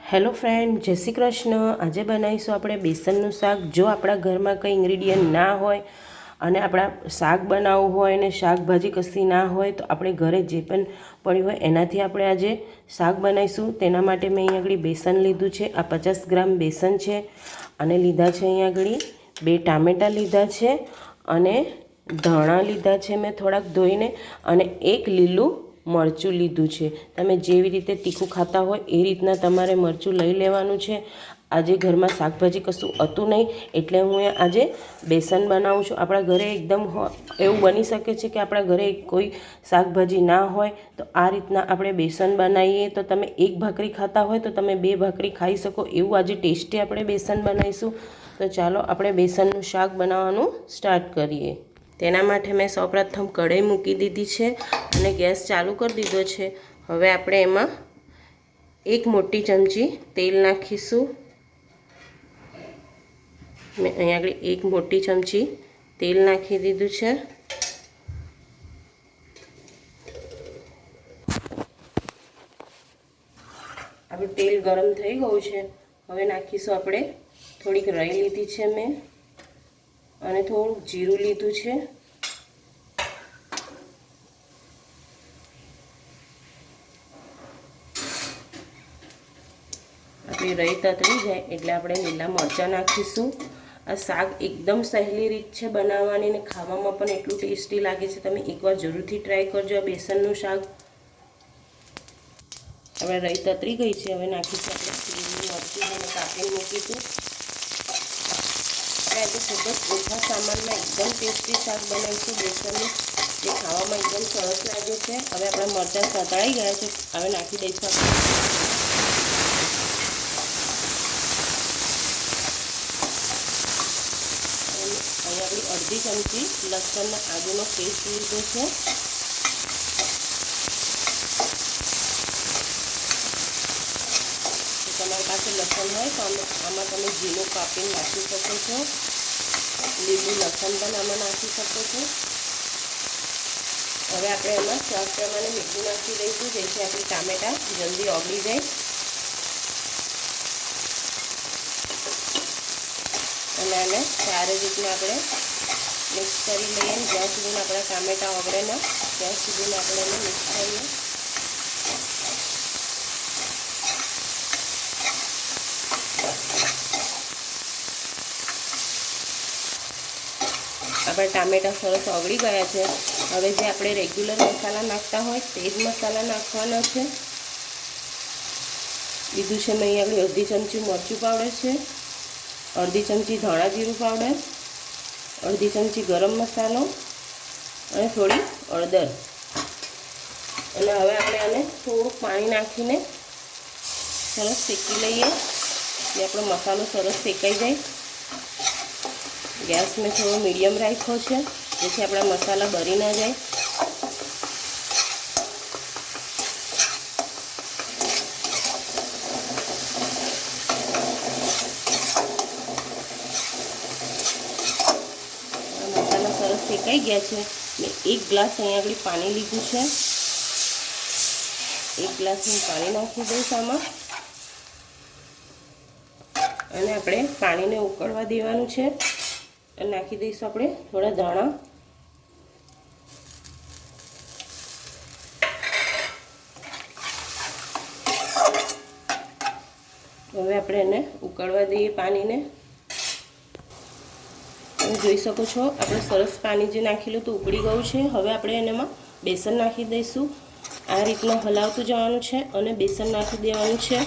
Hello friend, जय श्री कृष्ण। आज बनावीशुं आपणे बेसननुं शाक। जो आपणा घरमां कंई इंग्रीडियंट ना होय अने आपणा शाक बनाववुं होय ने शाकभाजी कशी ना होय तो आपणे घरे जे पण पड्युं होय एनाथी आपणे आजे शाक बनावीशुं। तेना माटे मैं अहीं आगळी बेसन लीधुं छे। आ 50 ग्राम बेसन छे अने लीधा छे अहीं आगळी 2 टामेटा लीधा छे अने धाणा लीधा छे मैं थोड़ाक धोईने अने 1 लीलू मरचुं लीधुं छे। तमे जेवी रीते तीखું खाता होय ए रीतना तमारे मरचुं लई लेवानुं छे। आजे घरमां शाकभाजी कशुं हतुं नहीं एटले हुं आजे बेसन बनावुं छुं। आपणा घरे एकदम एवुं बनी शके छे के आपणा घरे कोई शाकभाजी ना होय तो आ रीतना आपणे बेसन बनावीए तो तमे 1 भाकरी खाता होय तो तमे 2 भाकरी खाई शको एवुं आजे टेस्टी आपणे बेसन बनावीशुं। तो चालो आपणे बेसननुं शाक बनाववानुं स्टार्ट करीए। तेना माटे मैं सौप्रथम कढ़ाई मूकी दीधी छे अने गैस चालू कर दीधो छे। हवे आपणे एमां 1 मोटी चमची तेल नाखीशुं। मैं अहीं आगळ 1 मोटी चमची तेल नाखी दीधुं छे। आपणुं तेल गरम थई गयुं छे। हवे नाखीशुं आपणे थोड़ीक राई लीधी छे मैं अने थोड़ुं जीरुं लीधुं छे। आपणी राई ततरी जाए एटले आपणे लीला मरचां नाखीशुं। आ शाक एकदम सहेली रीत छे बनाववानी ने खावामां पण एटलुं टेस्टी लागे छे। तमे एकवार जरूरथी ट्राय करजो आ बेसननुं शाक। हवे राई ततरी गई छे। हवे नाखीशुं आपणे લીલું મરચું જેને કાપીને મૂકીશું। આપણે આજે ખૂબ જ ઓછા સામાનમાં એકદમ ટેસ્ટી શાક બનાવીશું બેસનનું, જે ખાવામાં એકદમ સરસ લાગે છે। હવે આપણા મરચાં સતળાઈ ગયા છે। હવે નાખી દઈશું આપણે અહીં આપણી અડધી ચમચી લસણને આદુનો પેસ્ટ લીધો છે। તમારી પાસે લસણ હોય તો આમાં તમે ઝીણું કાપીને નાખી શકો છો। લીલું લસણ પણ આમાં નાખી શકો છો। હવે આપણે એમાં સ્વાદ પ્રમાણે મીઠું નાખી દઈશું, જેથી આપણી ટામેટા જલ્દી ઓગળી જાય અને આને સારી રીતના આપણે મિક્સ કરી લઈએ। જ્યાં સુધી આપણા ટામેટા ઓગળે ના ત્યાં સુધી આપણે એને મિક્સ કરીએ। આપણા ટામેટા સરસ ઓગળી ગયા છે। હવે જે આપણે રેગ્યુલર મસાલા નાખતા હોય તે જ મસાલા નાખવાના છે। લીધું છે મેં અહીં આગળ અડધી ચમચી મરચું પાવડર છે, અડધી ચમચી ધાણા જીરું પાવડર, અડધી ચમચી ગરમ મસાલો અને થોડી હળદર। અને હવે આપણે આને થોડુંક પાણી નાખીને સરસ શેકી લઈએ, જે આપણો મસાલો સરસ શેકાઈ જાય। गैस में थोड़ा मीडियम राख्यो है, जेथी अपना मसाला बरी ना जाए। मसाला सरस शेकाई गया है। मैं 1 ग्लास अहीं आगळ पानी लीधुं है। 1 ग्लास में पानी नाखी दईश आमां अने आपणे पाणीने उकळवा देवानुं छे। नाखी दईशुं आपणे थोड़ा धाणा। हवे आपणे एने उकळवा दઈએ पाणीने। તમે જોઈ શકો છો આપણે સરસ પાણી જે નાખેલું તો ઉકળી ગયું છે। હવે આપણે એનામાં બેસન નાખી દઈશું। આ રીતના હલાવતું જવાનું છે અને બેસન નાખી દેવાનું છે।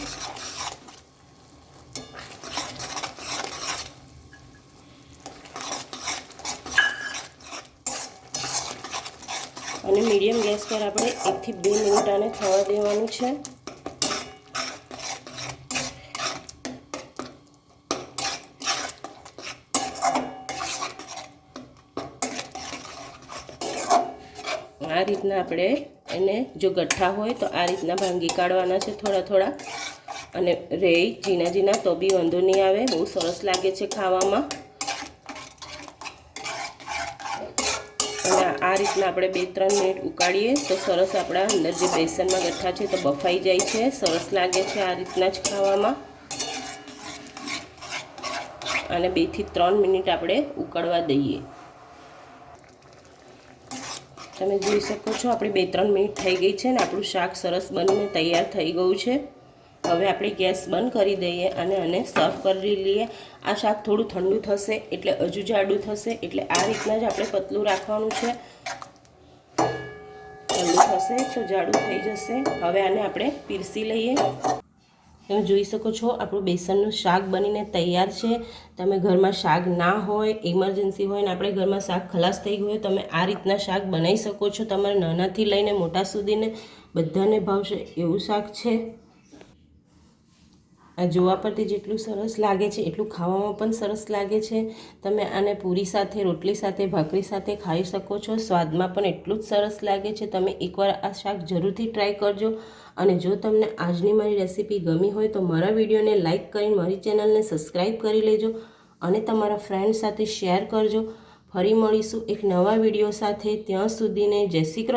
અને મીડિયમ ગેસ પર આપણે 1 થી 2 મિનિટ આને થવા દેવાનું છે। આ રીતના આપણે એને જો ગઠ્ઠા હોય તો આ રીતના ભાંગી કાઢવાના છે થોડા થોડા, અને રેય ઝીણા ઝીણા તો બી વાંધો નહીં આવે, બહુ સરસ લાગે છે ખાવામાં। અને આ રીતના આપણે 2-3 મિનિટ ઉકાળીએ તો સરસ આપણા અંદર જે બેસનમાં ગઠ્ઠા છે તો બફાઈ જાય છે, સરસ લાગે છે આ રીતના જ ખાવામાં. અને 2 થી 3 મિનિટ આપણે ઉકળવા દઈએ. તમે જોઈ શકો છો આપણી 2-3 મિનિટ થઈ ગઈ છે ને આપણું શાક સરસ બનીને તૈયાર થઈ ગયું છે. હવે આપણે ગેસ બંધ કરી દઈએ અને આને સર્વ કરી લઈએ. આ શાક થોડું ઠંડુ થશે એટલે હજુ જાડું થશે, એટલે આ રીતના જ આપણે પતલું રાખવાનું છે. ઠંડુ થશે તો જાડું થઈ જશે. હવે આને આપણે પીરસી લઈએ. તમે જોઈ શકો છો આપણું બેસનનું શાક બનીને તૈયાર છે. તમે ઘરમાં શાક ના હોય, ઇમરજન્સી હોય ને આપણે ઘરમાં શાક ખલાસ થઈ ગયું હોય, તમે આ રીતના શાક બનાવી શકો છો. તમારે નાનાથી લઈને મોટા સુધીને બધાને ભાવશે એવું શાક છે. આ જોવા પરથી જેટલું સરસ લાગે છે એટલું ખાવામાં પણ સરસ લાગે છે. તમે આને પૂરી સાથે, રોટલી સાથે, ભાખરી સાથે ખાઈ શકો છો. સ્વાદમાં પણ એટલું જ સરસ લાગે છે. તમે એકવાર આ શાક જરૂરથી ટ્રાય કરજો. અને જો તમને આજની મારી રેસીપી ગમી હોય તો મારા વિડીયોને લાઇક કરીને મારી ચેનલને સબસ્ક્રાઈબ કરી લેજો અને તમારા ફ્રેન્ડ સાથે શેર કરજો. ફરી મળીશું એક નવા વિડીયો સાથે. ત્યાં સુધીને જય શ્રી કૃષ્ણ.